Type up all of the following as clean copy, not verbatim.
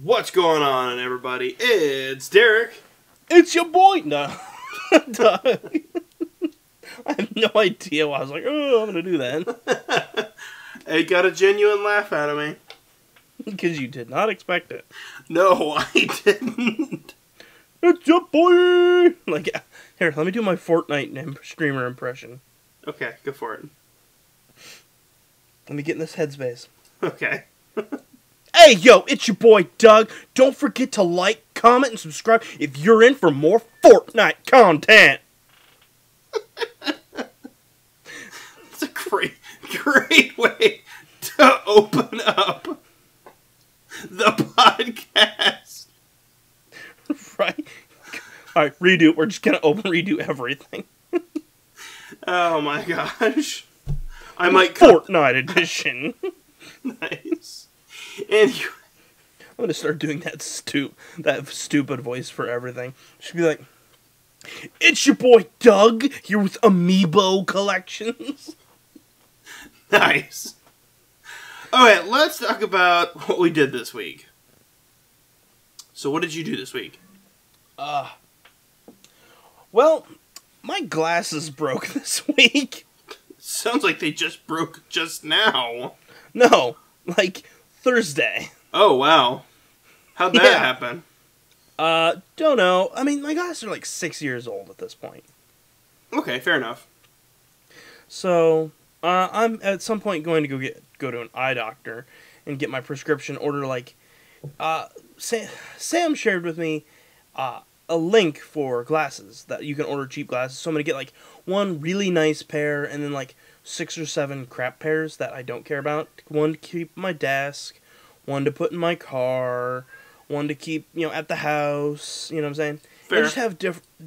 What's going on, everybody? It's Derrick. It's your boy. No. I have no idea why I was like, oh, I'm going to do that. It got a genuine laugh out of me. Because you did not expect it. No, I didn't. It's your boy. Like, here, let me do my Fortnite streamer impression. Okay, go for it. Let me get in this headspace. Okay. Hey, yo, it's your boy, Doug. Don't forget to like, comment, and subscribe if you're in for more Fortnite content. It's a great way to open up the podcast. Right? Alright, redo. We're just going to redo everything. Oh my gosh. I might Fortnite edition. Nice. And I'm going to start doing that stupid voice for everything. Should be like, it's your boy Doug, here with Amiibo collections. Nice. Alright, let's talk about what we did this week. So what did you do this week? Well, my glasses broke this week. Sounds like they just broke just now. No, like Thursday. Oh, wow. How'd that happen? Don't know. I mean, my glasses are like 6 years old at this point. Okay, fair enough. So, I'm at some point going to go to an eye doctor and get my prescription order. Like, Sam shared with me a link for glasses that you can order cheap glasses. So I'm gonna get like one really nice pair and then like 6 or 7 crap pairs that I don't care about. One to keep at my desk, one to put in my car, one to keep at the house. You know what I'm saying? Fair. I just have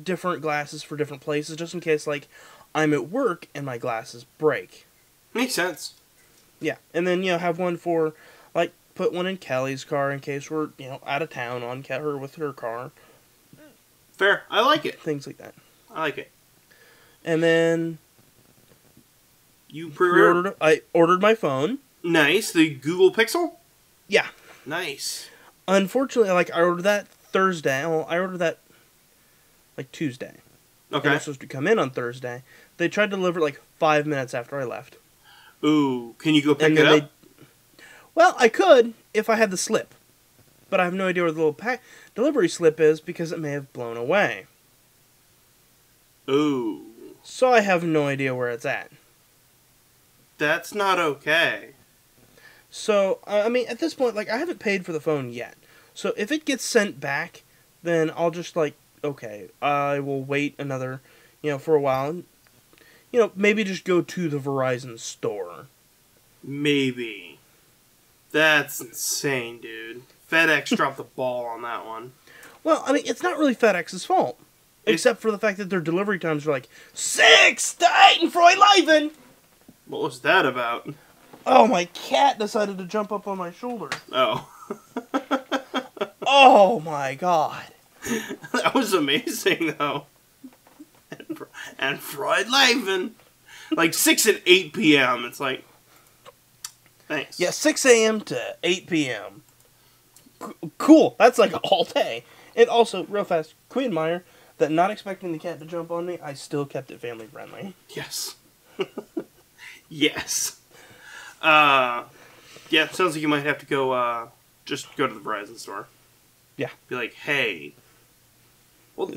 different glasses for different places, just in case like I'm at work and my glasses break. Makes sense. Yeah, and then have one for like put one in Kelly's car in case we're out of town on her with her car. Fair. I like it. Things like that. I like it. And then you I ordered my phone. Nice. The Google Pixel? Yeah. Nice. Unfortunately, I ordered that Thursday. Well, I ordered that like Tuesday. Okay. And it was supposed to come in on Thursday. They tried to deliver it like 5 minutes after I left. Ooh, can you go pick it up? Well, I could if I had the slip. But I have no idea where the little delivery slip is because it may have blown away. Ooh. So I have no idea where it's at. That's not okay. So, I mean, at this point, I haven't paid for the phone yet. So if it gets sent back, then I'll just, okay, I will wait another, for a while. And, maybe just go to the Verizon store. Maybe. That's insane, dude. FedEx dropped the ball on that one. Well, I mean, it's not really FedEx's fault. Except for the fact that their delivery times are 6 to 8 and Freud-Leven. What was that about? Oh, my cat decided to jump up on my shoulder. Oh. Oh, my God. That was amazing, though. And Freud-Leven. 6 and 8 p.m. It's like, thanks. Yeah, 6 a.m. to 8 p.m. Cool. That's all day. And also, real fast, Queen Meyer, that not expecting the cat to jump on me, I still kept it family friendly. Yes. Yes. Yeah, sounds like you might have to go, just go to the Verizon store. Yeah. Be like, hey. Well, the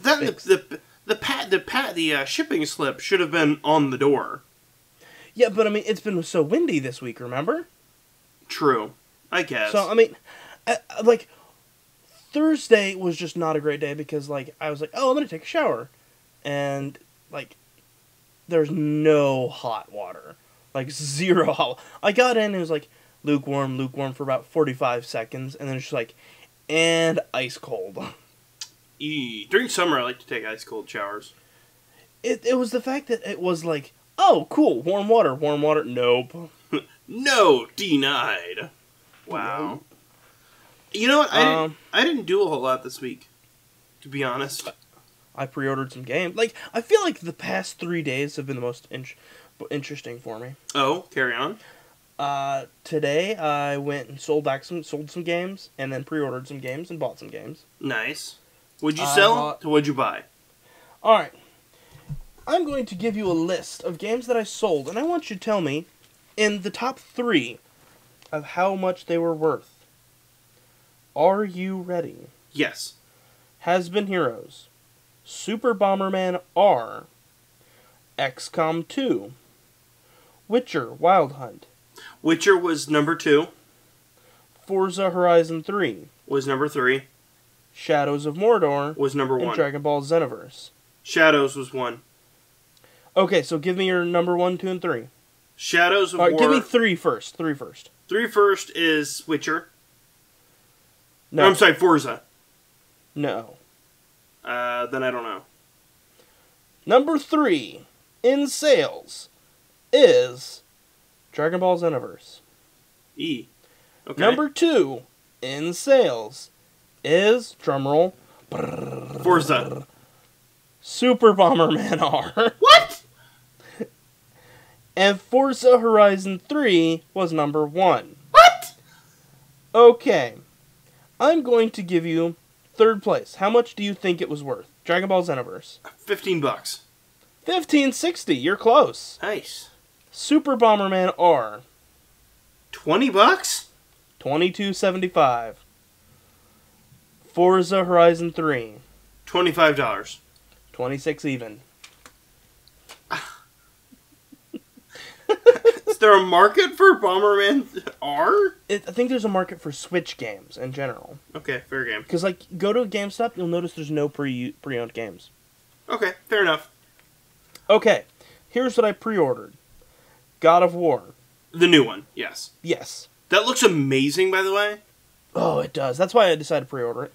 shipping slip should have been on the door. Yeah, but I mean, it's been so windy this week, remember? True. I guess. So, I mean, Thursday was just not a great day because, I was like, oh, I'm going to take a shower. And, there's no hot water. Zero hot water. I got in and it was, lukewarm for about 45 seconds. And then it's just and ice cold. During summer, I like to take ice cold showers. It was the fact that it was oh, cool, warm water. Nope. No, denied. Wow. Nope. You know what? I didn't do a whole lot this week, to be honest. I pre-ordered some games. I feel like the past 3 days have been the most interesting for me. Oh, carry on. Today I went and sold some games, and then pre-ordered some games and bought some games. Nice. What'd you sell? What'd you buy? All right. I'm going to give you a list of games that I sold, and I want you to tell me in the top 3 of how much they were worth. Are you ready? Yes. Has-Been Heroes, Super Bomberman R, XCOM 2, Witcher Wild Hunt. Witcher was number 2. Forza Horizon 3. Was number 3. Shadows of Mordor. Was number 1. And Dragon Ball Xenoverse. Shadows was 1. Okay, so give me your number 1, 2, and 3. Shadows of War. Give me 3 first. 3 first. 3 first is Witcher. No. No, I'm sorry, Forza. No. Then I don't know. Number 3 in sales is Dragon Ball Xenoverse. E. Okay. Number 2 in sales is, drumroll, Forza. Super Bomberman R. What? And Forza Horizon 3 was number 1. What? Okay. I'm going to give you 3rd place. How much do you think it was worth? Dragon Ball Xenoverse. $15. $15.60. You're close. Nice. Super Bomberman R. $20? $22.75. Forza Horizon 3. $25. 26 even. Is there a market for Bomberman R? I think there's a market for Switch games in general. Okay, fair game. Because, like, go to GameStop, you'll notice there's no pre-owned games. Okay, fair enough. Okay, here's what I pre-ordered. God of War. The new one, yes. Yes. That looks amazing, by the way. Oh, it does. That's why I decided to pre-order it.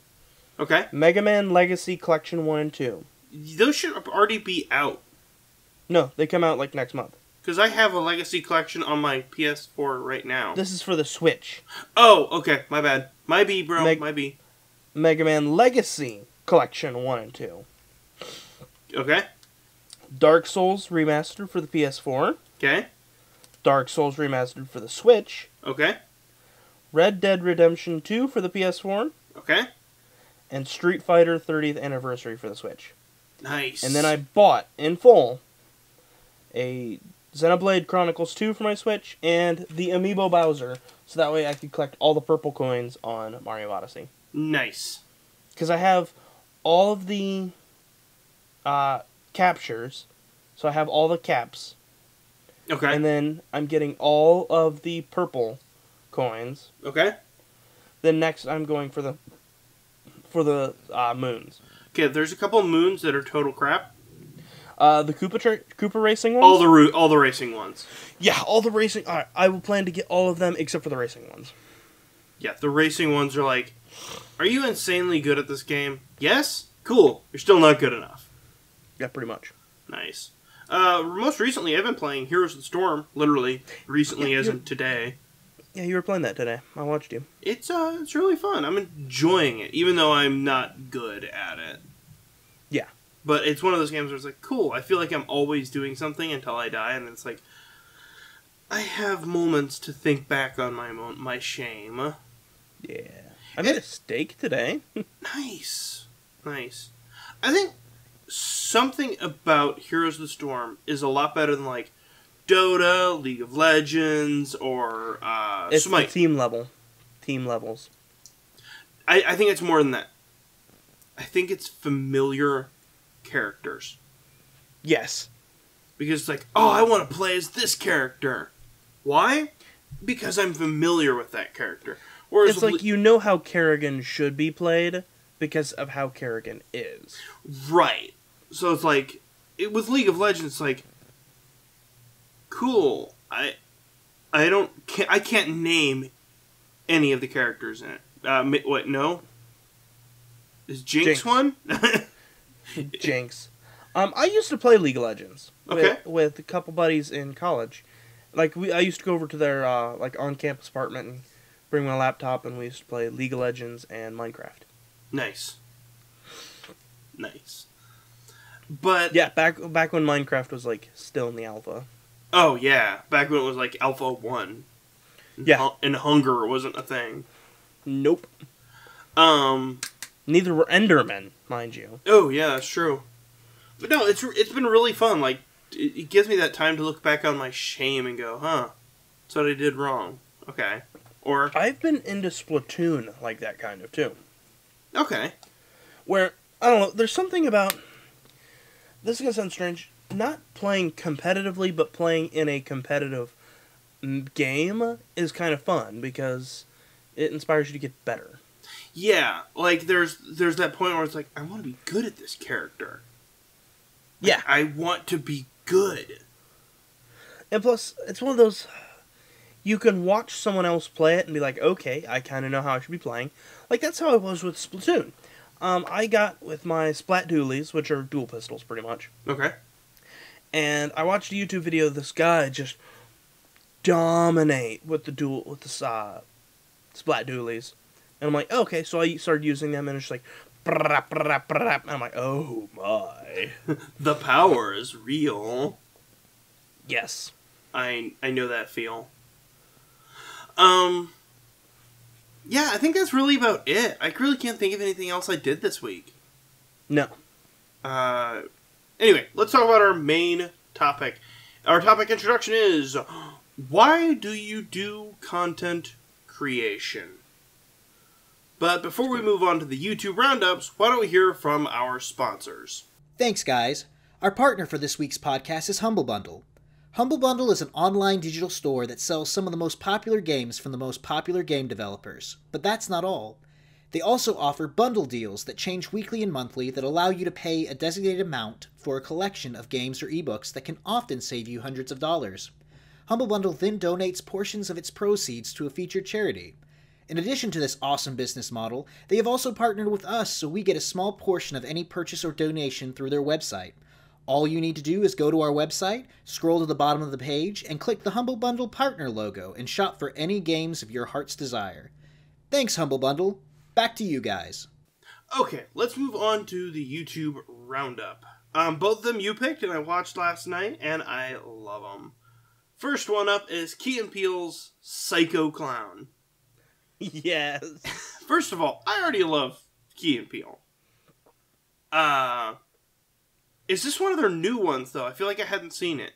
Okay. Mega Man Legacy Collection 1 and 2. Those should already be out. No, they come out, like, next month. Because I have a Legacy Collection on my PS4 right now. This is for the Switch. Oh, okay. My bad. My B, bro. My B. Mega Man Legacy Collection 1 and 2. Okay. Dark Souls Remastered for the PS4. Okay. Dark Souls Remastered for the Switch. Okay. Red Dead Redemption 2 for the PS4. Okay. And Street Fighter 30th Anniversary for the Switch. Nice. And then I bought, in full, a Xenoblade Chronicles 2 for my Switch, and the Amiibo Bowser, so that way I could collect all the purple coins on Mario Odyssey. Nice. Because I have all of the captures, so I have all the caps. Okay. And then I'm getting all of the purple coins. Okay. Then next I'm going for the moons. Okay, there's a couple moons that are total crap. The Koopa racing ones? All the racing ones. Yeah, all the racing. Alright, I will plan to get all of them except for the racing ones. Yeah, the racing ones are like, are you insanely good at this game? Yes? Cool. You're still not good enough. Yeah, pretty much. Nice. Most recently, I've been playing Heroes of the Storm. Literally, recently as in today. Yeah, you were playing that today. I watched you. It's really fun. I'm enjoying it, even though I'm not good at it. Yeah. But it's one of those games where it's like, cool, I feel like I'm always doing something until I die, and it's like, I have moments to think back on my shame. Yeah. I made a steak today. Nice. Nice. I think something about Heroes of the Storm is a lot better than, like, Dota, League of Legends, or it's Smite. the team level. Team levels. I think it's more than that. I think it's familiar characters. Yes. Because it's like, oh, I want to play as this character. Why? Because I'm familiar with that character. Whereas It's like you know how Kerrigan should be played because of how Kerrigan is. Right. So it's like, with League of Legends, it's like, cool. I can't name any of the characters in it. What? No. Is Jinx one? Jinx. I used to play League of Legends with a couple buddies in college. Like I used to go over to their on-campus apartment and bring my laptop, and we used to play League of Legends and Minecraft. Nice. But yeah, back when Minecraft was like still in the alpha. Oh yeah, back when it was like Alpha 1. Yeah. And hunger wasn't a thing. Nope. Um. Neither were Endermen, mind you. Oh yeah, that's true. But no, it's been really fun. Like it gives me that time to look back on my shame and go, huh, that's what I did wrong. Okay. Or I've been into Splatoon like that kind of too. okay. Where I don't know, there's something about this is gonna sound strange. Not playing competitively, but playing in a competitive game is kind of fun because it inspires you to get better. Yeah, like there's that point where it's like I want to be good at this character. Like, Yeah, I want to be good. and plus it's one of those you can watch someone else play it and be like, okay, I kind of know how I should be playing. Like that's how I was with Splatoon. I got with my Splat Dualies, which are dual pistols, pretty much. Okay. And I watched a YouTube video of this guy just dominate with the Splat Dualies. And I'm like, oh, okay, so I started using them, and it's just like, and I'm like, oh my. The power is real. Yes. I know that feel. Yeah, I think that's really about it. I really can't think of anything else I did this week. No. Anyway, let's talk about our main topic. Our topic introduction is, why do you do content creation? But before we move on to the YouTube roundups, why don't we hear from our sponsors? Thanks, guys. Our partner for this week's podcast is Humble Bundle. Humble Bundle is an online digital store that sells some of the most popular games from the most popular game developers. But that's not all. They also offer bundle deals that change weekly and monthly that allow you to pay a designated amount for a collection of games or ebooks that can often save you hundreds of dollars. Humble Bundle then donates portions of its proceeds to a featured charity. In addition to this awesome business model, they have also partnered with us so we get a small portion of any purchase or donation through their website. All you need to do is go to our website, scroll to the bottom of the page, and click the Humble Bundle partner logo and shop for any games of your heart's desire. Thanks, Humble Bundle. Back to you guys. Okay, let's move on to the YouTube roundup. Both of them you picked and I watched last night, and I love them. First one up is Key and Peele's Psycho Clown. Yes. First of all, I already love Key and Peele. Is this one of their new ones, though? I feel like I hadn't seen it.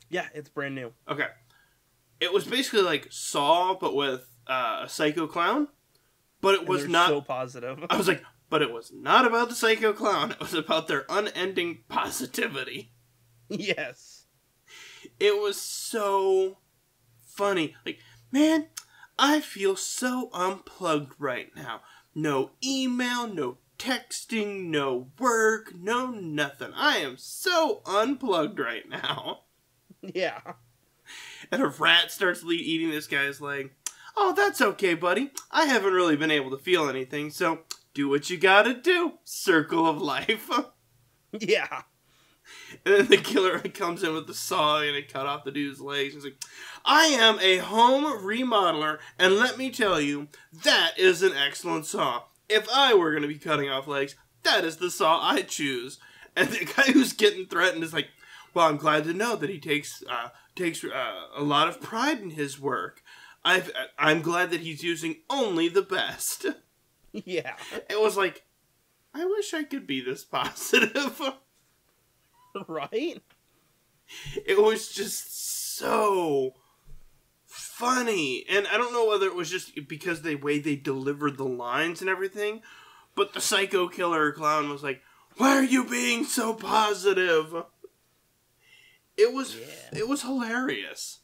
Yeah, it's brand new. Okay. It was basically like Saw, but with a psycho clown. But it was not... so positive. I was like, but it was not about the psycho clown. It was about their unending positivity. Yes. It was so funny. Like, man, I feel so unplugged right now. No email, no texting, no work, no nothing. I am so unplugged right now. Yeah. And a rat starts eating this guy's leg. Oh, that's okay, buddy. I haven't really been able to feel anything, so do what you gotta do. Circle of life. Yeah. And then the killer comes in with the saw and it cut off the dude's legs. He's like, I am a home remodeler, and let me tell you, that is an excellent saw. If I were going to be cutting off legs, that is the saw I'd choose. And the guy who's getting threatened is like, well, I'm glad to know that he takes a lot of pride in his work. I'm glad that he's using only the best. Yeah. It was like, I wish I could be this positive. Right? It was just so funny. And I don't know whether it was just because the way they delivered the lines and everything, but the psycho killer clown was like, why are you being so positive? It was hilarious.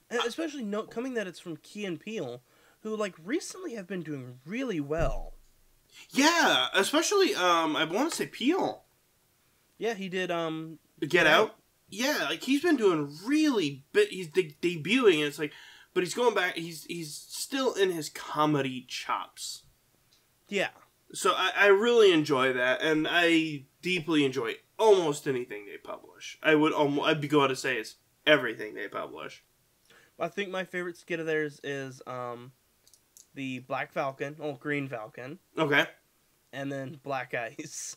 And especially coming that it's from Key and Peele, who like recently have been doing really well. Yeah, especially I want to say Peele. Yeah, he did Get Out. Yeah, like he's been doing really he's debuting and it's like, but he's going back, he's still in his comedy chops. Yeah. So I really enjoy that, and I deeply enjoy almost anything they publish. I'd go out to say it's everything they publish. I think my favorite skit of theirs is the Black Falcon, Green Falcon. Okay. And then Black Ice.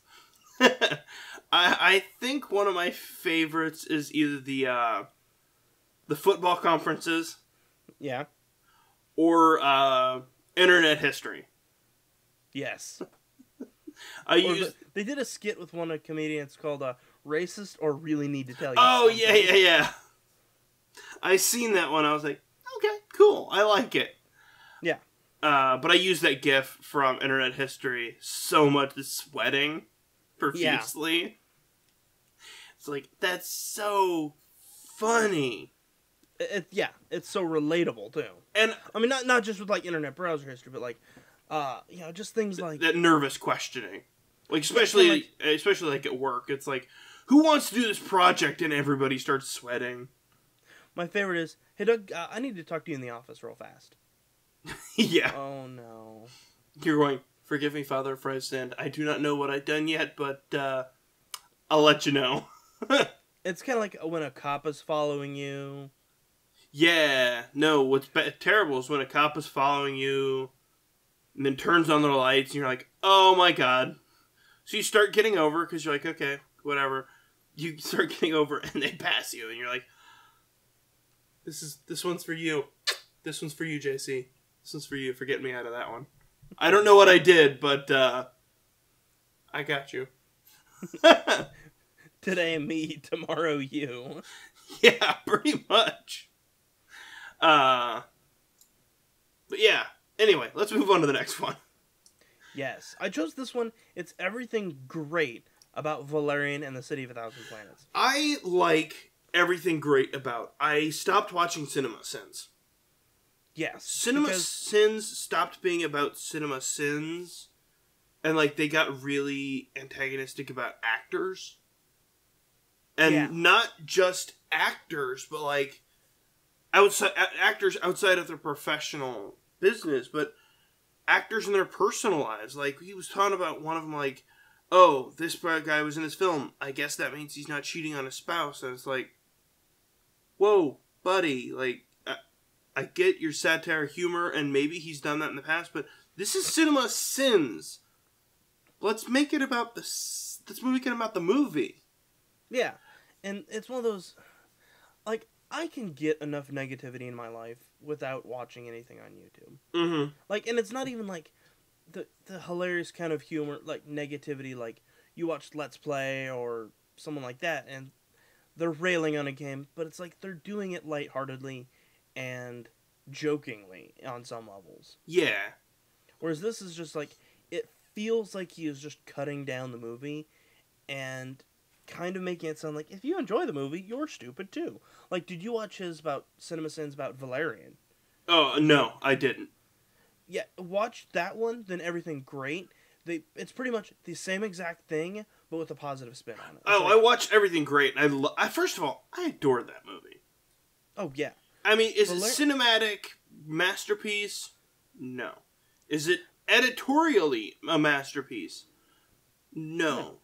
I think one of my favorites is either the football conferences. Yeah. or internet history. Yes. They they did a skit with one of the comedians called Racist or Really Need to Tell You Oh, Something. yeah. I seen that one. I was like, okay, cool. I like it. Yeah. But I use that GIF from internet history so much, the sweating profusely. Yeah. It's like, that's so funny. It's so relatable, too. And I mean, not just with, like, internet browser history, but, like, just things like... That nervous questioning. Like, especially like at work. It's like, who wants to do this project? And everybody starts sweating. My favorite is, hey, Doug, I need to talk to you in the office real fast. Yeah. Oh, no. You're going, forgive me, Father, for I sinned. I do not know what I've done yet, but I'll let you know. It's kind of like when a cop is following you. Yeah. No, what's terrible is when a cop is following you and then turns on their lights and you're like, oh my god. So you start getting over because you're like, okay, whatever. You start getting over and they pass you and you're like, this one's for you. This one's for you, JC. This one's for you for getting me out of that one. I don't know what I did, but I got you. Today me, tomorrow you. Yeah, pretty much. But yeah. Anyway, let's move on to the next one. Yes. I chose this one. It's everything great about Valerian and the City of a Thousand Planets. I like everything great about... I stopped watching Cinema Sins. Yes. Cinema Sins stopped being about cinema sins. And, like, they got really antagonistic about actors. And not just actors, but, like, actors outside of their professional business, but actors in their personal lives. Like, he was talking about one of them, like, oh, this guy was in this film. I guess that means he's not cheating on his spouse. And it's like, whoa, buddy. Like, I get your satire humor, and maybe he's done that in the past, but this is Cinema Sins. Let's make it about the movie. Yeah. And it's one of those, like, I can get enough negativity in my life without watching anything on YouTube. Mm-hmm. Like, and it's not even, like, the hilarious kind of humor, like, negativity, like, you watch Let's Play or someone like that, and they're railing on a game, but it's like they're doing it lightheartedly and jokingly on some levels. Yeah. Whereas this is just, like, it feels like he is just cutting down the movie and kind of making it sound like, if you enjoy the movie, you're stupid too. Like, did you watch his Cinema Sins about Valerian? Oh, no, I didn't. Yeah, watch that one, then everything great. It's pretty much the same exact thing, but with a positive spin on it. I watched everything great. I first of all, I adored that movie. Oh, yeah. I mean, is it cinematic masterpiece? No. Is it editorially a masterpiece? No.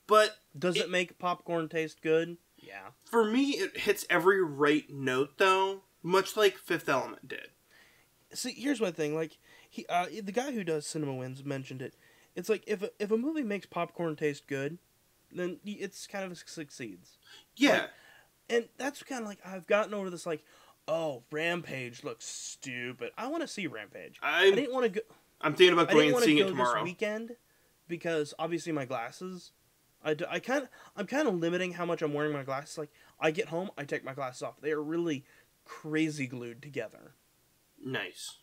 But does it make popcorn taste good? Yeah. For me, it hits every right note, though, much like Fifth Element did. See, here's my thing. Like, the guy who does Cinema Wins mentioned it. It's like, if a movie makes popcorn taste good, then it's kind of succeeds. Yeah. Like, and that's kind of like, I've gotten over this, like, oh, Rampage looks stupid. I want to see Rampage. I didn't want to go... I'm thinking about going and seeing it tomorrow. This weekend, because obviously my glasses... I'm kind of limiting how much I'm wearing my glasses. Like, I get home, I take my glasses off. They are really crazy glued together. Nice.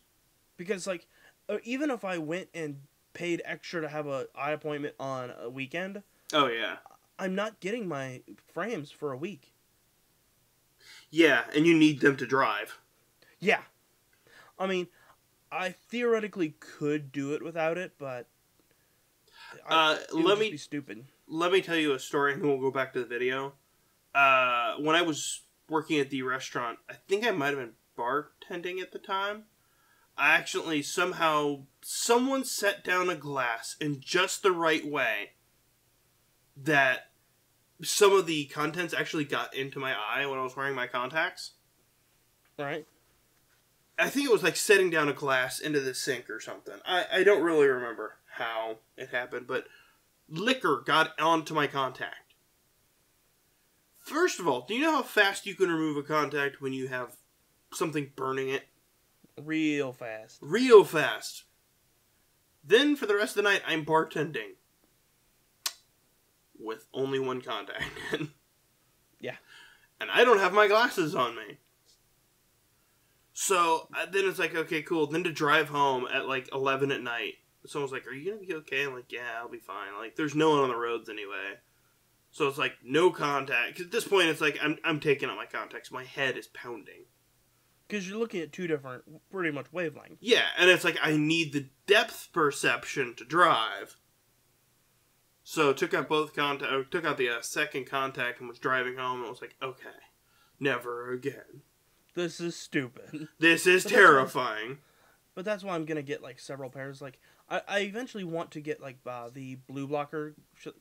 Because, like, even if I went and paid extra to have an eye appointment on a weekend... Oh, yeah. I'm not getting my frames for a week. Yeah, and you need them to drive. Yeah. I mean, I theoretically could do it without it, but... it would just be stupid. Let me tell you a story, and then we'll go back to the video. When I was working at the restaurant, I think I might have been bartending at the time. I accidentally, someone set down a glass in just the right way that some of the contents actually got into my eye when I was wearing my contacts. Right. I think it was like setting down a glass into the sink or something. I don't really remember how it happened, but liquor got onto my contact. First of all, do you know how fast you can remove a contact when you have something burning it? Real fast. Real fast. Then, for the rest of the night, I'm bartending. With only one contact in. Yeah. And I don't have my glasses on me. So, then it's like, okay, cool. Then to drive home at like 11 at night. Someone's like, are you going to be okay? I'm like, yeah, I'll be fine. Like, there's no one on the roads anyway. So it's like, no contact. 'Cause at this point, it's like, I'm taking out my contacts. My head is pounding. Because you're looking at two different, pretty much, wavelengths. Yeah, and it's like, I need the depth perception to drive. So took out took out the second contact and was driving home, and I was like, okay, never again. This is stupid. This is terrifying. But that's why I'm going to get, like, several pairs. Like, I eventually want to get, like, the blue blocker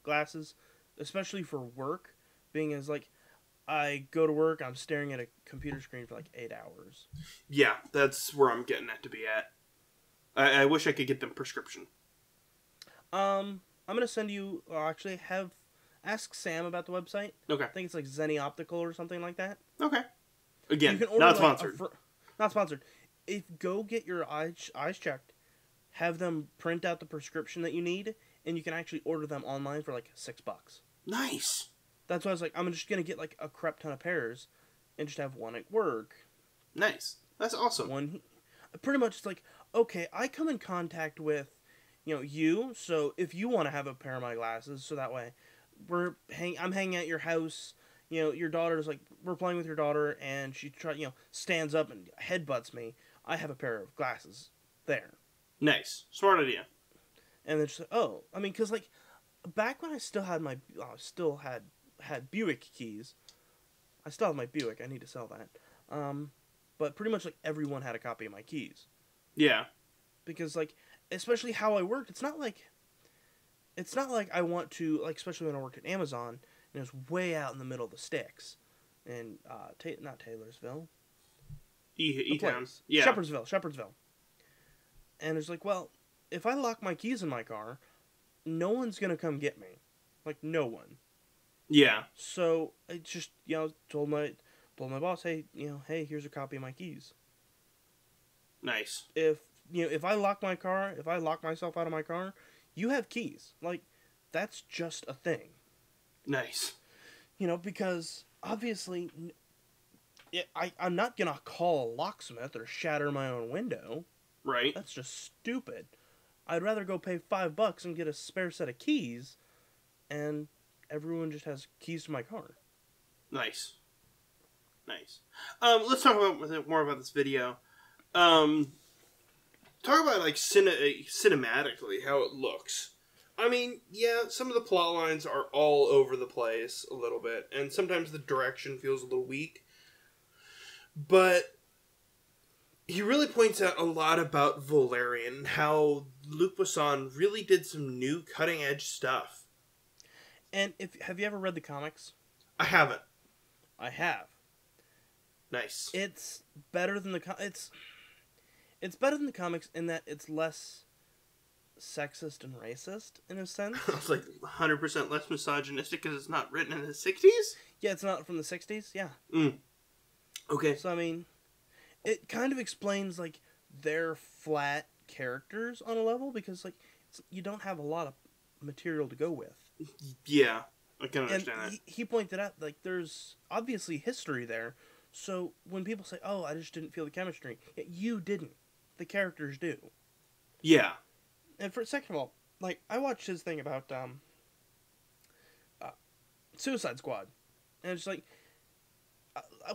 glasses, especially for work, being as, like, I go to work, I'm staring at a computer screen for, like, 8 hours. Yeah, that's where I'm getting that to be at. I wish I could get them prescription. I'm going to send you, actually, ask Sam about the website. Okay. I think it's, like, Zenny Optical or something like that. Okay. Again, You can order, not like, sponsored. Not sponsored. Go get your eyes checked, have them print out the prescription that you need, and you can actually order them online for like $6. Nice. That's why I was like, I'm just gonna get like a crap ton of pairs, and just have one at work. Nice. That's awesome. One, pretty much it's like, okay, I come in contact with, you. So if you want to have a pair of my glasses, so that way, I'm hanging at your house. Your daughter's like, we're playing with your daughter, and she stands up and headbutts me. I have a pair of glasses there. Nice. Smart idea. And then she's like, oh, I mean, because, like, back when I still had had Buick keys, I still have my Buick, I need to sell that, but pretty much, like, everyone had a copy of my keys. Yeah. Because, like, especially how I worked, it's not like I want to, like, especially when I worked at Amazon, and it was way out in the middle of the sticks, and, not Taylorsville. E-Town. Yeah. Shepherdsville. And it's like, well, if I lock my keys in my car, no one's going to come get me. Like, no one. Yeah. So, I just, told my boss, hey, here's a copy of my keys. Nice. If I lock my car, if I lock myself out of my car, you have keys. Like, that's just a thing. Nice. Because, obviously, I'm not going to call a locksmith or shatter my own window. Right. That's just stupid. I'd rather go pay $5 and get a spare set of keys, and everyone just has keys to my car. Nice. Let's talk more about this video. Talk about, like, cinematically, how it looks. I mean, yeah, some of the plot lines are all over the place a little bit, and sometimes the direction feels a little weak. But he really points out a lot about Valerian, how Luc Besson really did some new cutting-edge stuff. And have you ever read the comics? I haven't. I have. Nice. It's better than it's better than the comics in that it's less sexist and racist, in a sense. It's like 100% less misogynistic because it's not written in the 60s? Yeah, it's not from the 60s, yeah. Okay. So, I mean, it kind of explains, like, their flat characters on a level, because, like, you don't have a lot of material to go with. Yeah, I can understand that. He pointed out, like, there's obviously history there, so when people say, oh, I just didn't feel the chemistry, you didn't. The characters do. Yeah. And second of all, like, I watched his thing about Suicide Squad, and it's like,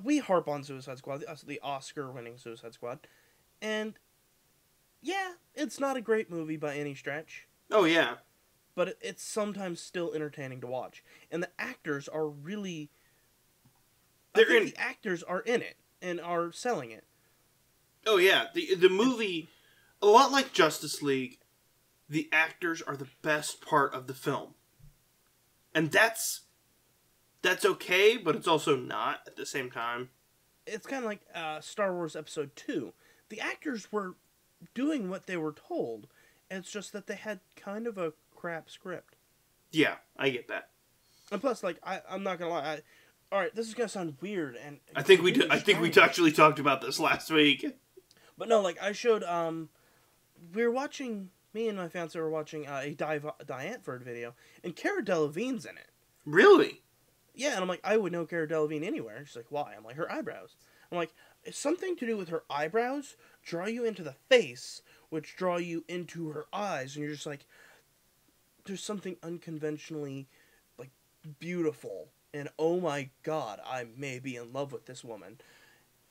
we harp on Suicide Squad, the Oscar-winning Suicide Squad, and yeah, it's not a great movie by any stretch. Oh, yeah. But it's sometimes still entertaining to watch. And the actors are really... the actors are in it, and are selling it. Oh, yeah. The movie, a lot like Justice League, the actors are the best part of the film. And that's okay, but it's also not at the same time. It's kind of like Star Wars Episode 2. The actors were doing what they were told. It's just that they had kind of a crap script. Yeah, I get that. And plus, like, I'm not gonna lie. Alright, this is gonna sound weird, and I think we actually talked about this last week. But no, like, I showed, we were watching, me and my fiance were watching a Diantford video, and Cara Delevingne's in it. Really? Yeah, and I'm like, I would know Cara Delevingne anywhere. She's like, why? I'm like, her eyebrows. I'm like, it's something to do with her eyebrows draw you into the face, which draw you into her eyes, and you're just like, there's something unconventionally, like, beautiful, and oh my god, I may be in love with this woman.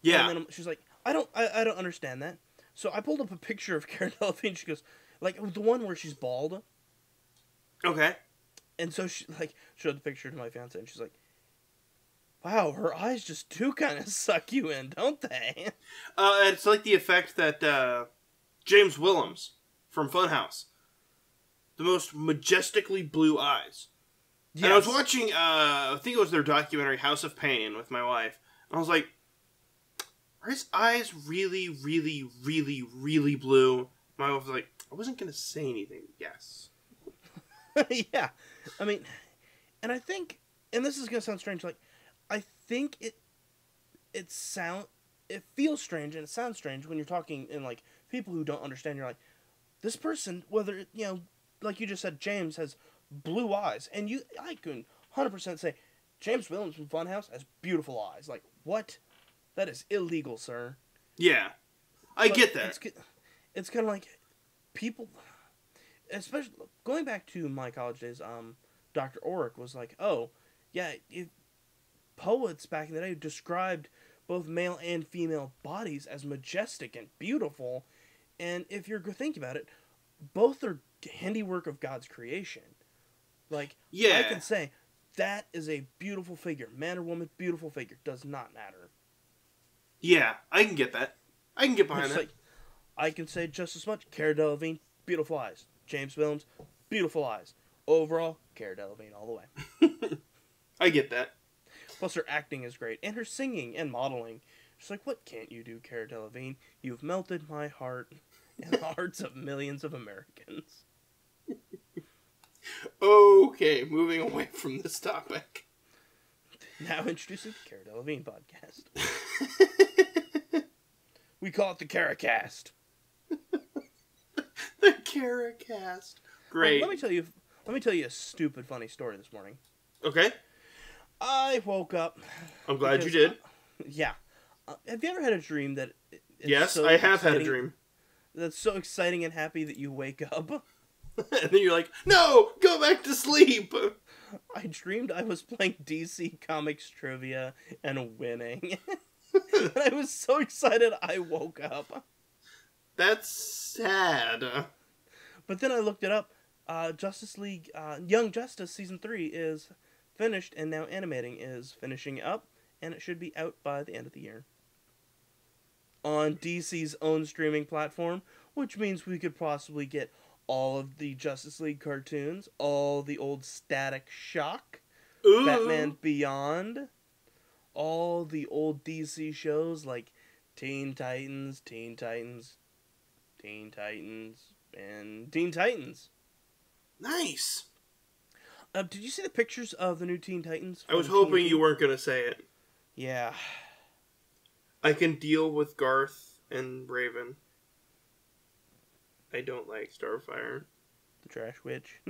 Yeah. And then she's like, I don't understand that. So I pulled up a picture of Cara Delevingne. She goes, like, the one where she's bald. Okay. And so she, like, showed the picture to my fiance, and she's like, wow, her eyes just do kind of suck you in, don't they? It's like the effect that James Willems from Funhouse. The most majestically blue eyes. Yes. And I was watching, I think it was their documentary, House of Pain, with my wife. And I was like, are his eyes really, really, really, really blue? My wife was like, I wasn't going to say anything. Yes. Yeah. I mean, and I think, and this is going to sound strange, like, I think it feels strange and it sounds strange when you're talking in, like, people who don't understand. You're like, this person, whether, you know, like you just said, James has blue eyes. And I can 100% say, James Willems from Funhouse has beautiful eyes. Like, what? That is illegal, sir. Yeah. I get that. It's kind of like, people, especially, going back to my college days, Dr. Orrick was like, oh, yeah, poets back in the day described both male and female bodies as majestic and beautiful, and if you're thinking about it, both are handiwork of God's creation. Like, yeah. I can say, that is a beautiful figure. Man or woman, beautiful figure. Does not matter. Yeah, I can get that. I can get behind that. Like, I can say just as much. Cara Delevingne, beautiful eyes. James Willems, beautiful eyes. Overall, Cara Delevingne all the way. I get that. Plus, her acting is great. And her singing and modeling. She's like, what can't you do, Cara Delevingne? You've melted my heart and the hearts of millions of Americans. Okay, moving away from this topic. Now introducing the Cara Delevingne podcast. We call it the Caracast. The Caracast. Great. Well, let me tell you a stupid funny story this morning. Okay. I woke up. I'm glad you did. Yeah. Have you ever had a dream that? Yes, I have had a dream. That's so exciting and happy that you wake up. And then you're like, no, go back to sleep. I dreamed I was playing DC Comics trivia and winning. And I was so excited I woke up. That's sad. But then I looked it up. Justice League, Young Justice Season 3 is finished, and now animating is finishing up, and it should be out by the end of the year. On DC's own streaming platform, which means we could possibly get all of the Justice League cartoons, all the old Static Shock, Ooh. Batman Beyond, all the old DC shows like Teen Titans, and Teen Titans. Nice. Did you see the pictures of the new Teen Titans? I was hoping you weren't going to say it. Yeah. I can deal with Garth and Raven. I don't like Starfire. The Trash Witch.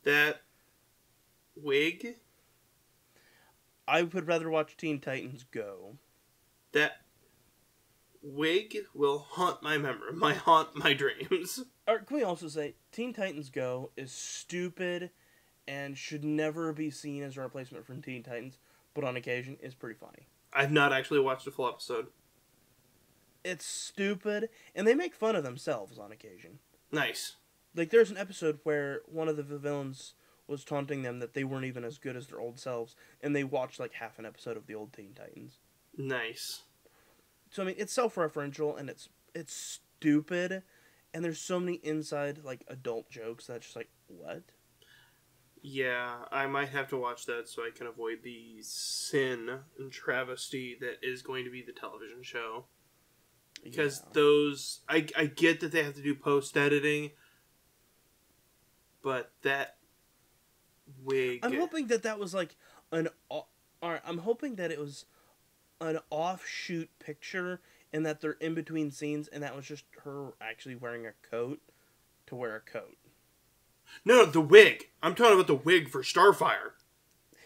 That wig? I would rather watch Teen Titans Go. That wig will haunt my dreams. Or can we also say, Teen Titans Go is stupid and should never be seen as a replacement for Teen Titans, but on occasion is pretty funny. I've not actually watched a full episode. It's stupid, and they make fun of themselves on occasion. Nice. Like, there's an episode where one of the villains was taunting them that they weren't even as good as their old selves, and they watched, like, half an episode of the old Teen Titans. Nice. So, I mean, it's self-referential, and it's stupid, and there's so many inside, like, adult jokes that's just like, what? Yeah, I might have to watch that so I can avoid the sin and travesty that is going to be the television show. Because those... I get that they have to do post-editing, but that wig... I'm hoping that was, like, I'm hoping that it was an offshoot picture and that they're in between scenes and that was just her actually wearing a coat to wear a coat. No, the wig. I'm talking about the wig for Starfire.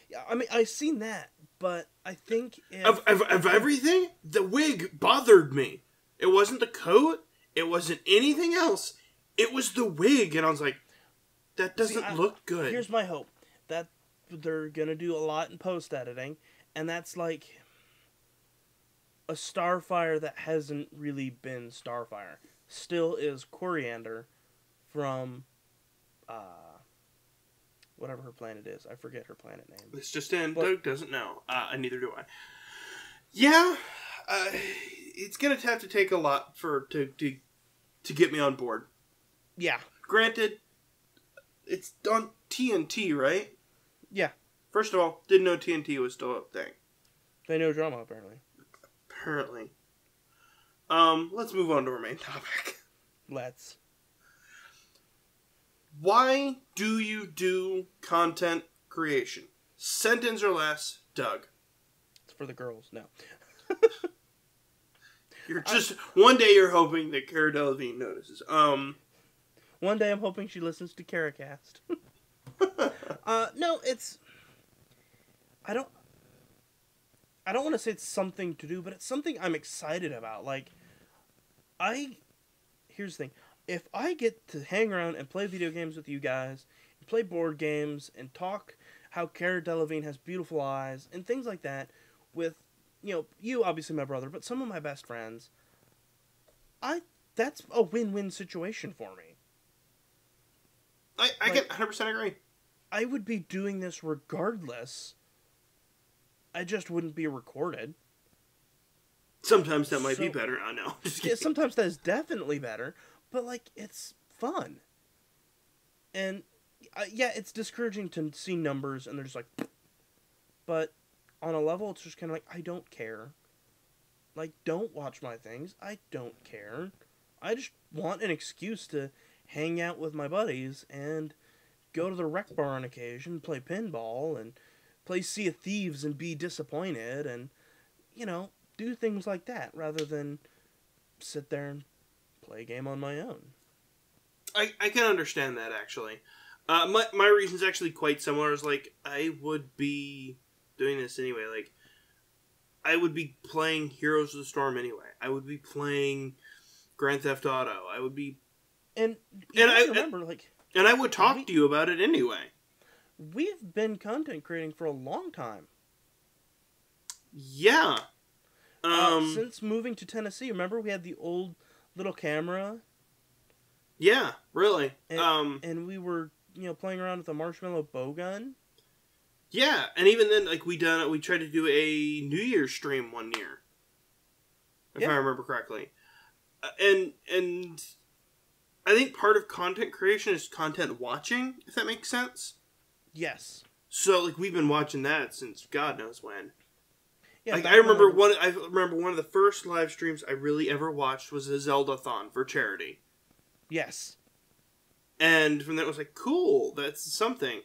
Yeah, I mean, I've seen that, but I think Of everything, the wig bothered me. It wasn't the coat. It wasn't anything else. It was the wig, and I was like, that doesn't look good. Here's my hope. That they're going to do a lot in post-editing, and that's like a Starfire that hasn't really been Starfire. Still is Coriander from whatever her planet is. I forget her planet name. It's just in. Doug doesn't know. Neither do I. Yeah, it's gonna have to take a lot to get me on board. Yeah. Granted, it's on TNT, right? Yeah. First of all, didn't know TNT was still a thing. They know drama, apparently. Apparently. Let's move on to our main topic. Let's. Why do you do content creation? Sentence or less, Doug. It's for the girls, no. You're just one day you're hoping that Cara Delevingne notices. One day I'm hoping she listens to Caracast. No, it's I don't want to say it's something to do, but it's something I'm excited about. Like here's the thing. If I get to hang around and play video games with you guys, and play board games, and talk how Cara Delevingne has beautiful eyes, and things like that, with, you obviously my brother, but some of my best friends, that's a win-win situation for me. I can 100% agree. I would be doing this regardless. I just wouldn't be recorded. Sometimes that might be better. I know. Yeah, sometimes that is definitely better. But, it's fun. And, yeah, it's discouraging to see numbers, and they're just like... But, on a level, it's just kind of like, I don't care. Don't watch my things. I don't care. I just want an excuse to hang out with my buddies, and go to the rec bar on occasion, play pinball, and play Sea of Thieves, and be disappointed, and, do things like that, rather than sit there and play a game on my own. I can understand that, actually. My reason's actually quite similar. Is I would be doing this anyway. I would be playing Heroes of the Storm anyway. I would be playing Grand Theft Auto. I would be... And I remember, and I would talk to you about it anyway. We've been content creating for a long time. Yeah. Since moving to Tennessee, remember we had the old little camera? Yeah, really. And we were, playing around with a marshmallow bow gun. Yeah, and even then, we tried to do a New Year's stream one year, if I remember correctly. And I think part of content creation is content watching, if that makes sense. Yes. So, we've been watching that since God knows when. Yeah, I remember one of the first live streams I really ever watched was a Zelda-thon for charity. Yes. And from that it was cool, that's something.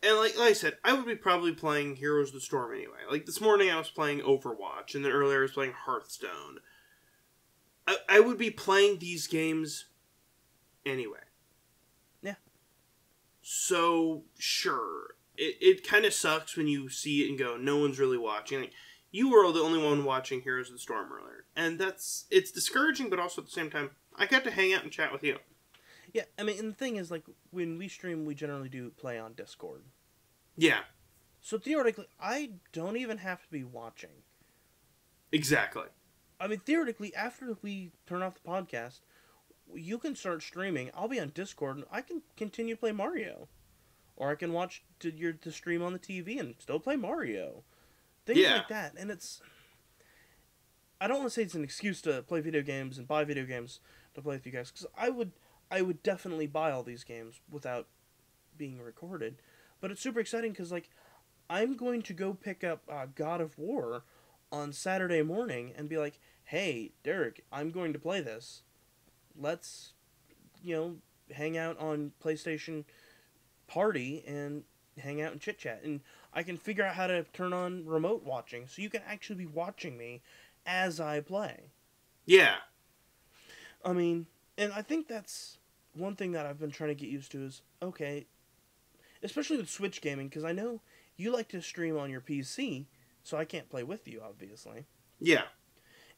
And like I said, I would be probably playing Heroes of the Storm anyway. This morning I was playing Overwatch, and then earlier I was playing Hearthstone. I would be playing these games anyway. Yeah. So, sure. It kind of sucks when you see it and go, no one's really watching. You were the only one watching Heroes of the Storm earlier. And it's discouraging, but also at the same time, I got to hang out and chat with you. Yeah, I mean, and the thing is, when we stream, we generally do play on Discord. Yeah. So theoretically, I don't even have to be watching. Exactly. I mean, theoretically, after we turn off the podcast, you can start streaming. I'll be on Discord, and I can continue to play Mario. Or I can watch the stream on the TV and still play Mario. Things like that. And I don't want to say it's an excuse to play video games and buy video games to play with you guys, because I would definitely buy all these games without being recorded. But it's super exciting because, I'm going to go pick up God of War on Saturday morning and be like, hey, Derrick, I'm going to play this. Let's, hang out on PlayStation Party and hang out and chit chat, and I can figure out how to turn on remote watching, so you can actually be watching me as I play. Yeah. I mean, and I think that's one thing that I've been trying to get used to is, okay, especially with Switch gaming, because I know you like to stream on your PC, so I can't play with you, obviously. Yeah.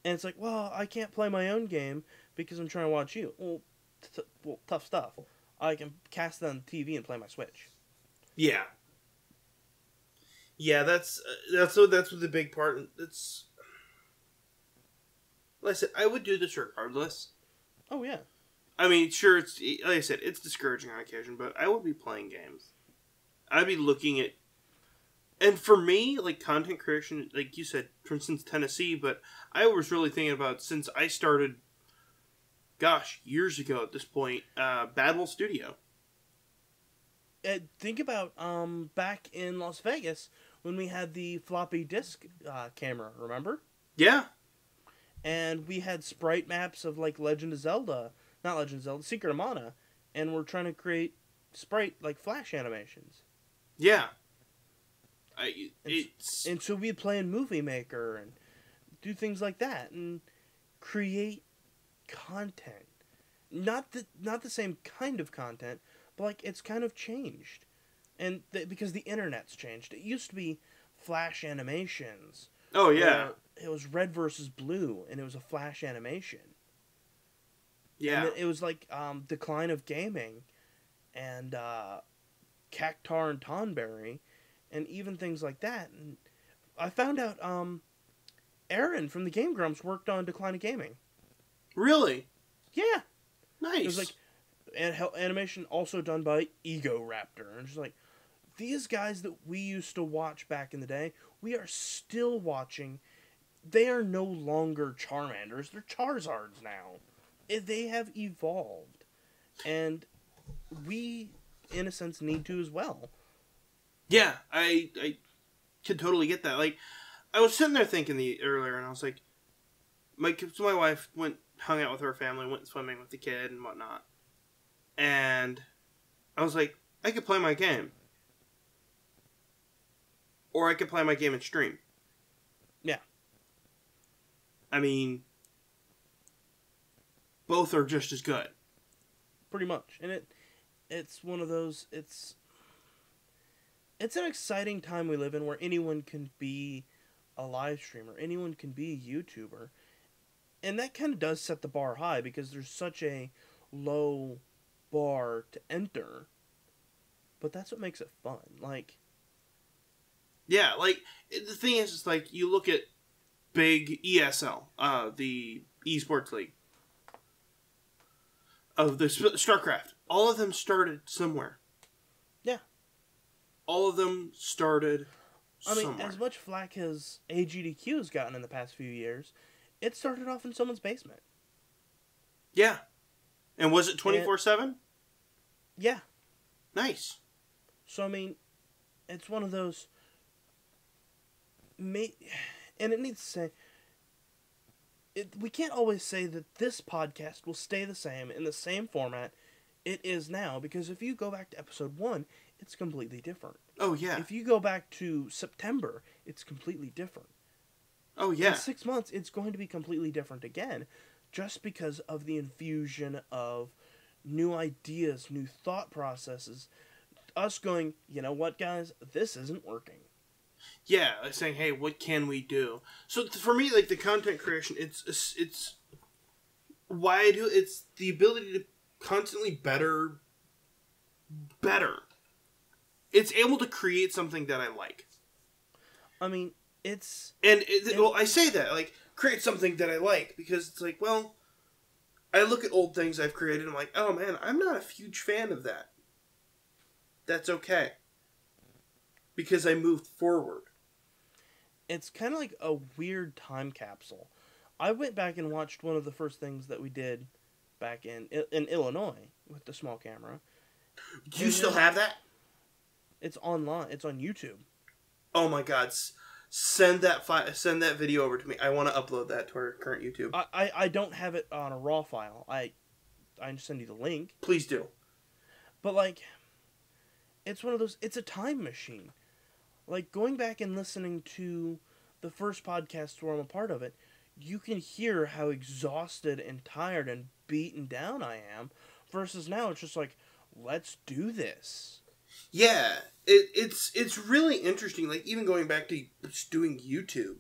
And it's like, well, I can't play my own game because I'm trying to watch you. Well, tough stuff. I can cast it on the TV and play my Switch. Yeah. Yeah, that's what the big part. It's like I said, I would do this regardless. Oh yeah. I mean, sure, it's like I said, it's discouraging on occasion, but I would be playing games. I'd be looking at, and for me, like content creation, like you said, for instance, Tennessee. But I was really thinking about since I started, gosh, years ago at this point, Badwell Studio. Think about back in Las Vegas when we had the floppy disk camera. Remember? Yeah. And we had sprite maps of like Legend of Zelda, not Legend of Zelda, Secret of Mana, and we're trying to create sprite like flash animations. Yeah. And so we'd play in Movie Maker and do things like that and create content. Not the same kind of content, but like it's kind of changed. And because the internet's changed. It used to be flash animations. Oh yeah. It was red versus blue, and it was a flash animation. Yeah. And it was like Decline of Gaming, and Cactar and Tonberry, and even things like that. And I found out Aaron from the Game Grumps worked on Decline of Gaming. Really? Yeah. Nice. It was like animation also done by Ego Raptor. And just like, these guys that we used to watch back in the day, we are still watching. They are no longer Charmanders. They're Charizards now. They have evolved. And we, in a sense, need to as well. Yeah, I can totally get that. Like, I was sitting there thinking earlier, and I was like, my wife hung out with her family, went swimming with the kid and whatnot. And I was like, I could play my game. Or I could play my game and stream. Yeah. I mean, both are just as good. Pretty much. And it's one of those, it's an exciting time we live in where anyone can be a live streamer. Anyone can be a YouTuber. And that kind of does set the bar high because there's such a low bar to enter. But that's what makes it fun. Like, yeah, like, the thing is, it's like, you look at big ESL, the Esports League, of the StarCraft. All of them started somewhere. Yeah. All of them started somewhere. I mean, as much flack as AGDQ has gotten in the past few years, it started off in someone's basement. Yeah. And was it 24/7? Yeah. Nice. So, I mean, it's one of those... and it needs to say... we can't always say that this podcast will stay the same in the same format it is now, because if you go back to episode 1, it's completely different. Oh, yeah. If you go back to September, it's completely different. Oh, yeah. In 6 months, it's going to be completely different again, just because of the infusion of new ideas, new thought processes. Us going, you know what, guys? This isn't working. Yeah, like saying, hey, what can we do? So for me, like, the content creation, it's why I do it, it's the ability to constantly better. It's able to create something that I like. I mean, it's... Well, I say that, like, create something that I like, because it's like, well, I look at old things I've created, and I'm like, oh man, I'm not a huge fan of that. That's okay. Because I moved forward. It's kind of like a weird time capsule. I went back and watched one of the first things that we did back in Illinois with the small camera. Do you still have that? It's online. It's on YouTube. Oh my god. Send that video over to me. I want to upload that to our current YouTube. I don't have it on a raw file. I send you the link. Please do. But like, it's one of those, it's a time machine. Like, going back and listening to the first podcast where I'm a part of it, you can hear how exhausted and tired and beaten down I am, versus now it's just like, let's do this. Yeah, it's really interesting. Like, even going back to just doing YouTube,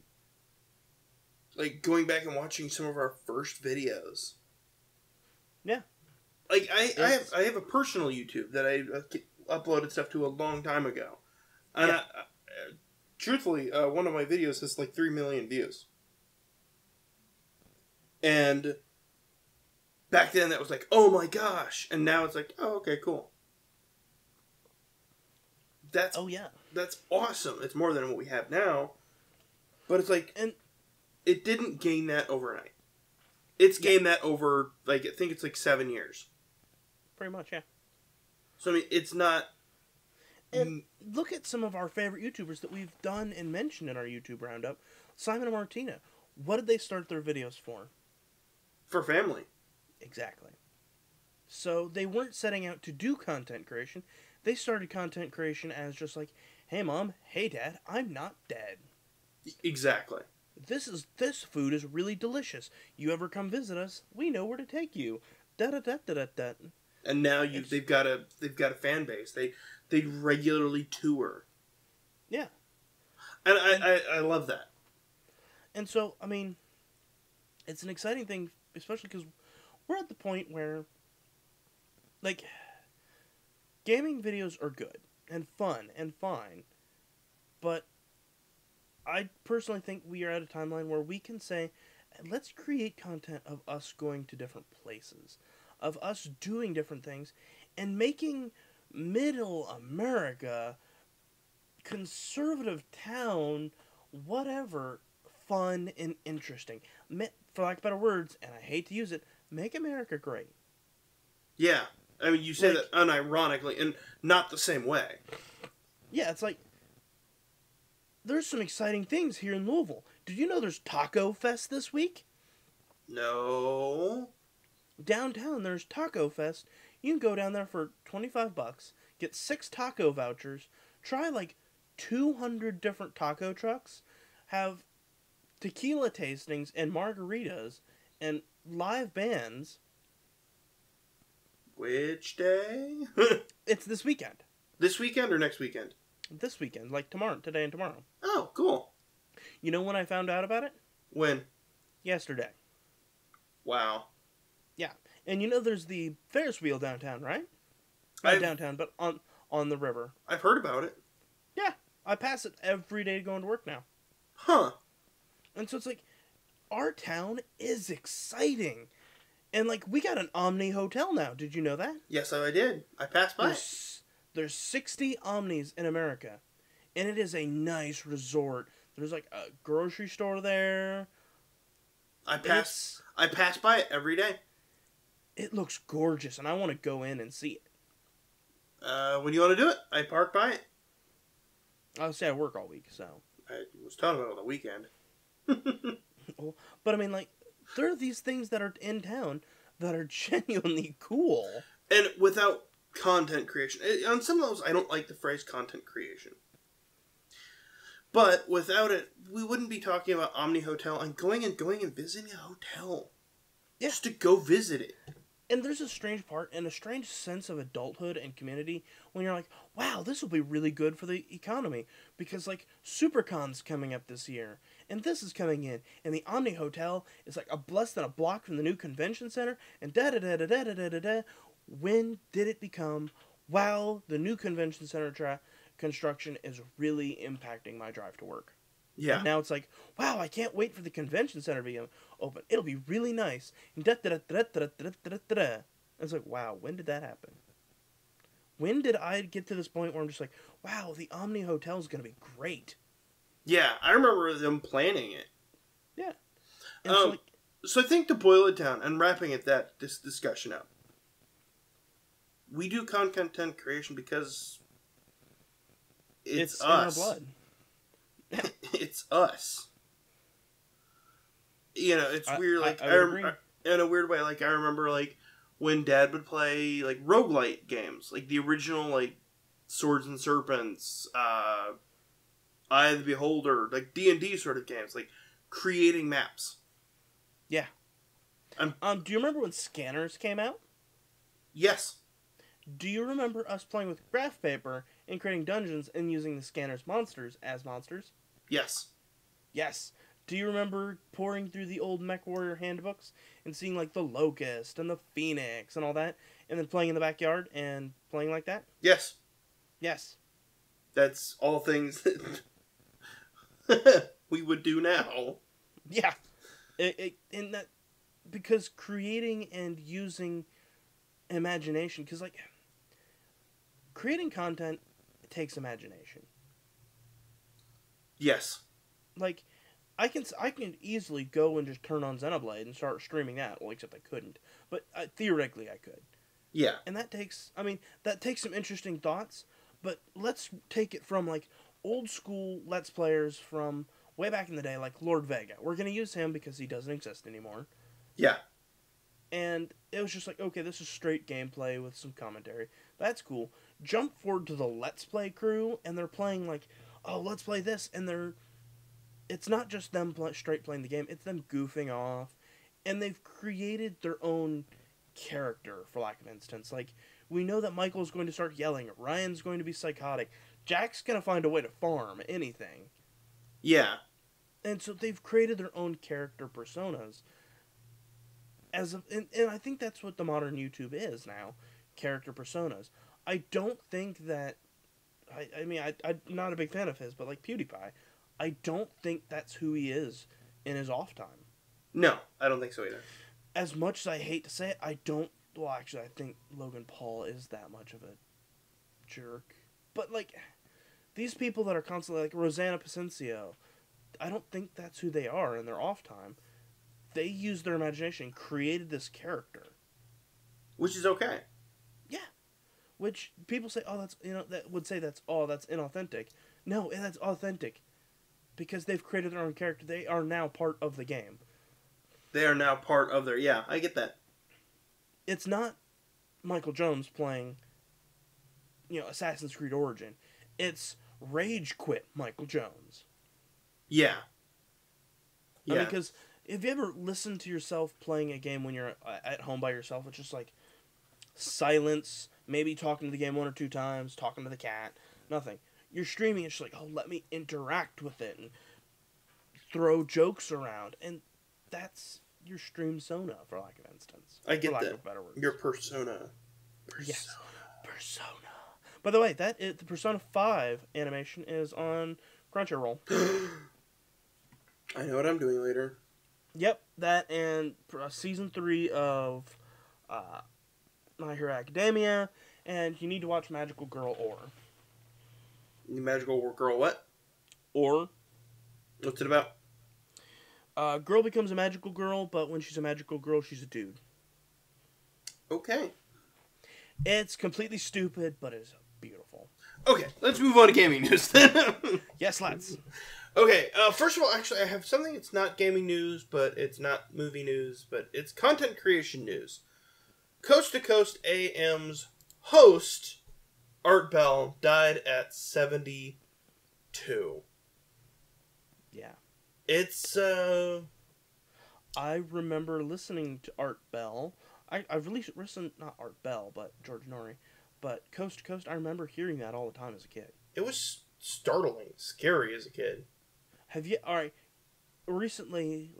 like going back and watching some of our first videos. Yeah, like I have a personal YouTube that I uploaded stuff to a long time ago, and yeah. truthfully, one of my videos has like 3 million views, and back then that was like, oh my gosh, and now it's like, oh, okay, cool. That's awesome. It's more than what we have now, but it's like, and it didn't gain that overnight. It's gained that over, like, I think it's like 7 years. Pretty much, yeah. So I mean, it's not. And look at some of our favorite YouTubers that we've done and mentioned in our YouTube roundup. Simon and Martina. What did they start their videos for? For family. Exactly. So they weren't setting out to do content creation. They started content creation as just like, hey mom, hey dad, I'm not dead. Exactly. This food is really delicious. You ever come visit us, we know where to take you. Da da da da da da. And now they've got a fan base. They regularly tour. Yeah. And I love that. And so, I mean, it's an exciting thing, especially because we're at the point where, like, gaming videos are good and fun and fine, but I personally think we are at a timeline where we can say, let's create content of us going to different places, of us doing different things, and making middle America, conservative town, whatever, fun and interesting. For lack of better words, and I hate to use it, make America great. Yeah. I mean, you say that unironically and not the same way. Yeah, it's like, there's some exciting things here in Louisville. Did you know there's Taco Fest this week? No. Downtown, there's Taco Fest. You can go down there for $25, get 6 taco vouchers, try like 200 different taco trucks, have tequila tastings and margaritas, and live bands. Which day? It's this weekend. This weekend or next weekend? This weekend, like today and tomorrow. Oh, cool. You know when I found out about it? When? Yesterday. Wow. Yeah. And you know there's the Ferris wheel downtown, right? Not downtown, but on the river. I've heard about it. Yeah. I pass it every day going to work now. Huh. And so it's like, our town is exciting. And like, we got an Omni hotel now. Did you know that? Yes, I did. I passed by. There's 60 Omnis in America. And it is a nice resort. There's like a grocery store there. I pass by it every day. It looks gorgeous, and I want to go in and see it. When you want to do it, I park by it. I'll say I work all week, so. I was talking about it on the weekend. But I mean, like, there are these things that are in town that are genuinely cool. And without content creation. On some of those, I don't like the phrase content creation. But without it, we wouldn't be talking about Omni Hotel and going and visiting a hotel. Yeah. Just to go visit it. And there's a strange part and a strange sense of adulthood and community when you're like, wow, this will be really good for the economy. Because, like, SuperCon's coming up this year. And this is coming in. And the Omni Hotel is like less than a block from the new convention center. And da-da-da-da-da-da-da-da. When did it become, wow, the new convention center construction is really impacting my drive to work? Yeah. And now it's like, wow, I can't wait for the convention center to be open. It'll be really nice. And da-da-da-da-da-da-da-da-da. It's like, wow, when did that happen? When did I get to this point where I'm just like, wow, the Omni Hotel is going to be great? Yeah, I remember them planning it. Yeah. And so I think to boil it down and wrapping this discussion up, we do content creation because it's us. in our blood. It's us. You know, it's weird. Like in a weird way, like I remember, like when Dad would play like roguelite games, like the original like Swords and Serpents, Eye of the Beholder, like D&D sort of games, like creating maps. Yeah. Do you remember when scanners came out? Yes. Do you remember us playing with graph paper and creating dungeons and using the scanners monsters as monsters? Yes. Yes. Do you remember pouring through the old MechWarrior handbooks and seeing like the Locust and the Phoenix and all that, and then playing in the backyard and playing like that? Yes. Yes. That's all things that we would do now. Yeah. In that, because creating and using imagination, because like creating content takes imagination. Yes. Like I can easily go and just turn on Xenoblade and start streaming that. Well, except I couldn't, but theoretically I could. Yeah. And that takes some interesting thoughts. But let's take it from like old school Let's Players from way back in the day, like Lord Vega. We're gonna use him because he doesn't exist anymore. Yeah. And it was just like, okay, this is straight gameplay with some commentary. That's cool. Jump forward to the Let's Play crew, and they're playing like, oh, let's play this, and it's not just them straight playing the game, it's them goofing off, and they've created their own character, for lack of instance. Like, we know that Michael's going to start yelling, Ryan's going to be psychotic, Jack's going to find a way to farm anything. Yeah. And so they've created their own character personas. And I think that's what the modern YouTube is now, character personas. I don't think that, I'm not a big fan of his, but like PewDiePie, I don't think that's who he is in his off time. No, I don't think so either. As much as I hate to say it, I think Logan Paul is that much of a jerk. But like, these people that are constantly like Rosanna Pacencio, I don't think that's who they are in their off time. They used their imagination, created this character. Which is okay. Yeah. Which people say, that would say that's inauthentic. No, that's authentic. Because they've created their own character. They are now part of the game. They are now part of their, yeah, I get that. It's not Michael Jones playing, Assassin's Creed Origin. It's Rage Quit Michael Jones. Yeah. Yeah. Because have you ever listened to yourself playing a game when you're at home by yourself? It's just like silence, maybe talking to the game one or two times, talking to the cat, nothing. You're streaming, it's just like, oh, let me interact with it and throw jokes around. And that's your stream sona, for lack of instance. I get for lack that. Of better words. Your persona. Yes. Persona. By the way, the Persona 5 animation is on Crunchyroll. I know what I'm doing later. Yep, that and Season 3 of My Hero Academia, and you need to watch Magical Girl Or. Magical Girl what? Or. What's it about? Girl becomes a magical girl, but when she's a magical girl, she's a dude. Okay. It's completely stupid, but it's beautiful. Okay, let's move on to gaming news then. Yes, let's. Okay, first of all, actually, I have something that's not gaming news, but it's not movie news, but it's content creation news. Coast to Coast AM's host, Art Bell, died at 72. Yeah. It's, I remember listening to Art Bell. I've really listened, not Art Bell, but George Norrie. But Coast to Coast, I remember hearing that all the time as a kid. It was startling, scary as a kid. Have you, alright, recently,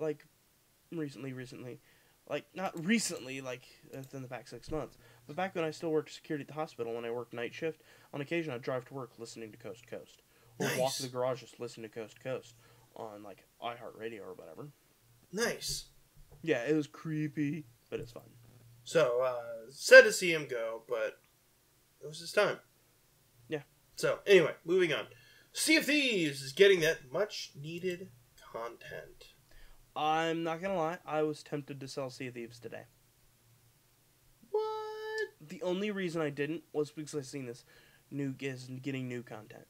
not recently, like, within the past 6 months, but back when I still worked security at the hospital, when I worked night shift, on occasion I'd drive to work listening to Coast to Coast. Or Nice. walk to the garage just listening to Coast to Coast on, like, iHeartRadio or whatever. Nice. Yeah, it was creepy, but it's fun. So, sad to see him go, but it was his time. Yeah. So, anyway, moving on. Sea of Thieves is getting that much-needed content. I'm not gonna lie, I was tempted to sell Sea of Thieves today. What? The only reason I didn't was because I seen this getting new content.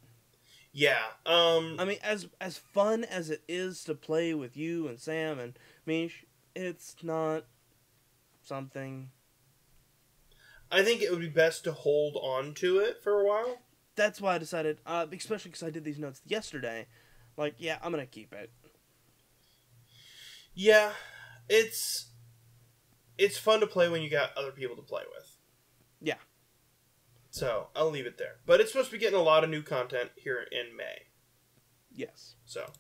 Yeah. I mean, as fun as it is to play with you and Sam and Mish, it's not something. I think it would be best to hold on to it for a while. that's why I decided, especially because I did these notes yesterday, like, yeah, I'm going to keep it. Yeah, it's fun to play when you got other people to play with. Yeah. So, I'll leave it there. But it's supposed to be getting a lot of new content here in May. Yes. So,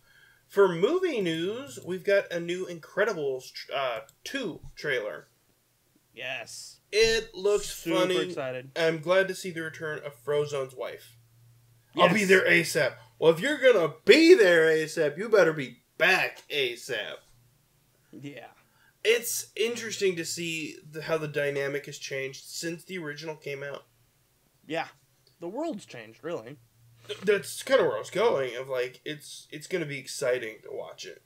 for movie news, we've got a new Incredibles 2 trailer. Yes. It looks funny. Super excited. I'm glad to see the return of Frozone's wife. Yes. I'll be there ASAP. Well, if you're gonna be there ASAP, you better be back ASAP. Yeah. It's interesting to see how the dynamic has changed since the original came out. Yeah. The world's changed, really. That's kind of where I was going. Of like, it's going to be exciting to watch it.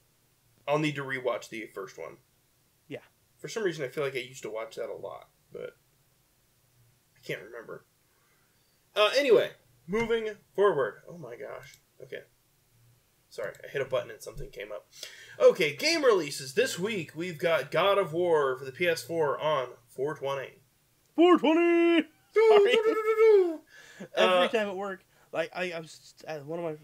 I'll need to rewatch the first one. Yeah. For some reason, I feel like I used to watch that a lot, but I can't remember. Anyway, moving forward. Oh my gosh. Okay. Sorry, I hit a button and something came up. Okay, game releases. This week, we've got God of War for the PS4 on 420. 420! Sorry. Every time at work, like, I was, one of my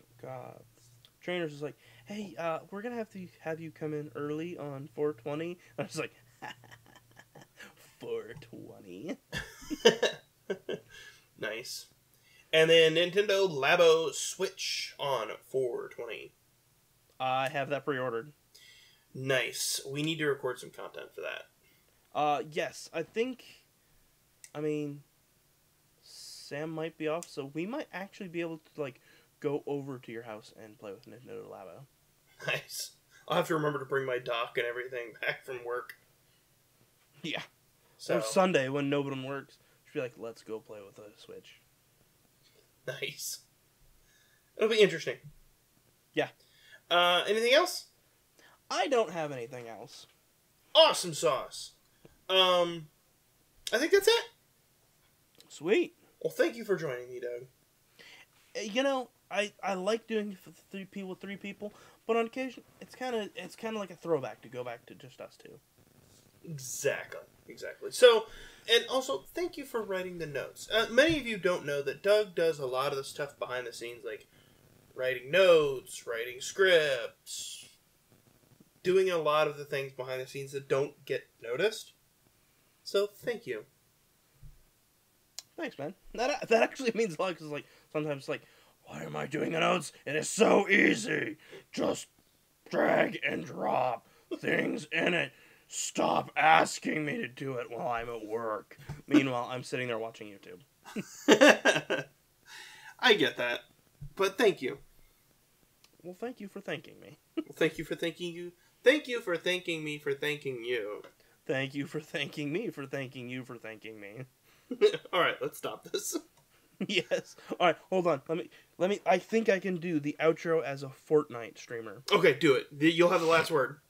trainers was like, hey, we're going to have you come in early on 420. I was like, 420? Nice. And then Nintendo Labo Switch on 420. I have that pre-ordered. Nice. We need to record some content for that. Yes. I mean, Sam might be off, so we might actually be able to, like, go over to your house and play with Nintendo Labo. Nice. I'll have to remember to bring my dock and everything back from work. Yeah. So Or Sunday when no one works. Just be like, let's go play with a Switch. Nice. It'll be interesting. Yeah. Anything else? I don't have anything else. Awesome sauce. I think that's it. Sweet. Well, thank you for joining me, Doug. You know, I like doing three people, but on occasion it's kind of like a throwback to go back to just us two. Exactly. So, and also, thank you for writing the notes. Many of you don't know that Doug does a lot of the stuff behind the scenes, like writing notes, writing scripts, doing a lot of the things behind the scenes that don't get noticed. So, thank you. Thanks, man. That actually means a lot, because, like, sometimes, like, why am I doing the notes? It is so easy. Just drag and drop things in it. Stop asking me to do it while I'm at work. Meanwhile, I'm sitting there watching YouTube. I get that. But thank you. Well, thank you for thanking me. Thank you for thanking you. Thank you for thanking me for thanking you. Thank you for thanking me for thanking you for thanking me. Alright, let's stop this. Yes. Alright, hold on. Let me I think I can do the outro as a Fortnite streamer. Okay, do it. You'll have the last word.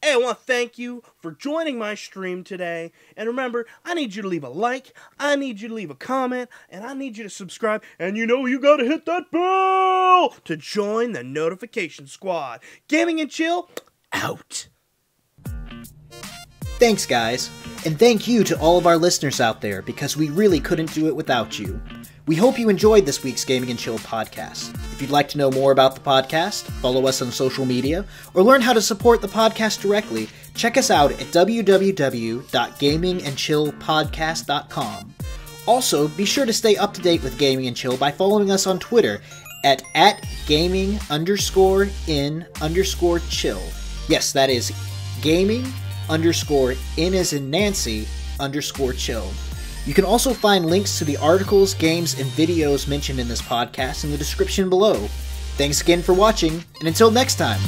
Hey, I want to thank you for joining my stream today. And remember, I need you to leave a like, I need you to leave a comment, and I need you to subscribe. And you know you gotta hit that bell to join the notification squad. Gaming and Chill, out. Thanks, guys. And thank you to all of our listeners out there, because we really couldn't do it without you. We hope you enjoyed this week's Gaming and Chill podcast. If you'd like to know more about the podcast, follow us on social media, or learn how to support the podcast directly, check us out at www.gamingandchillpodcast.com. Also, be sure to stay up to date with Gaming and Chill by following us on Twitter at gaming_in_chill. Yes, that is gaming_in as in Nancy _chill. You can also find links to the articles, games, and videos mentioned in this podcast in the description below. Thanks again for watching, and until next time.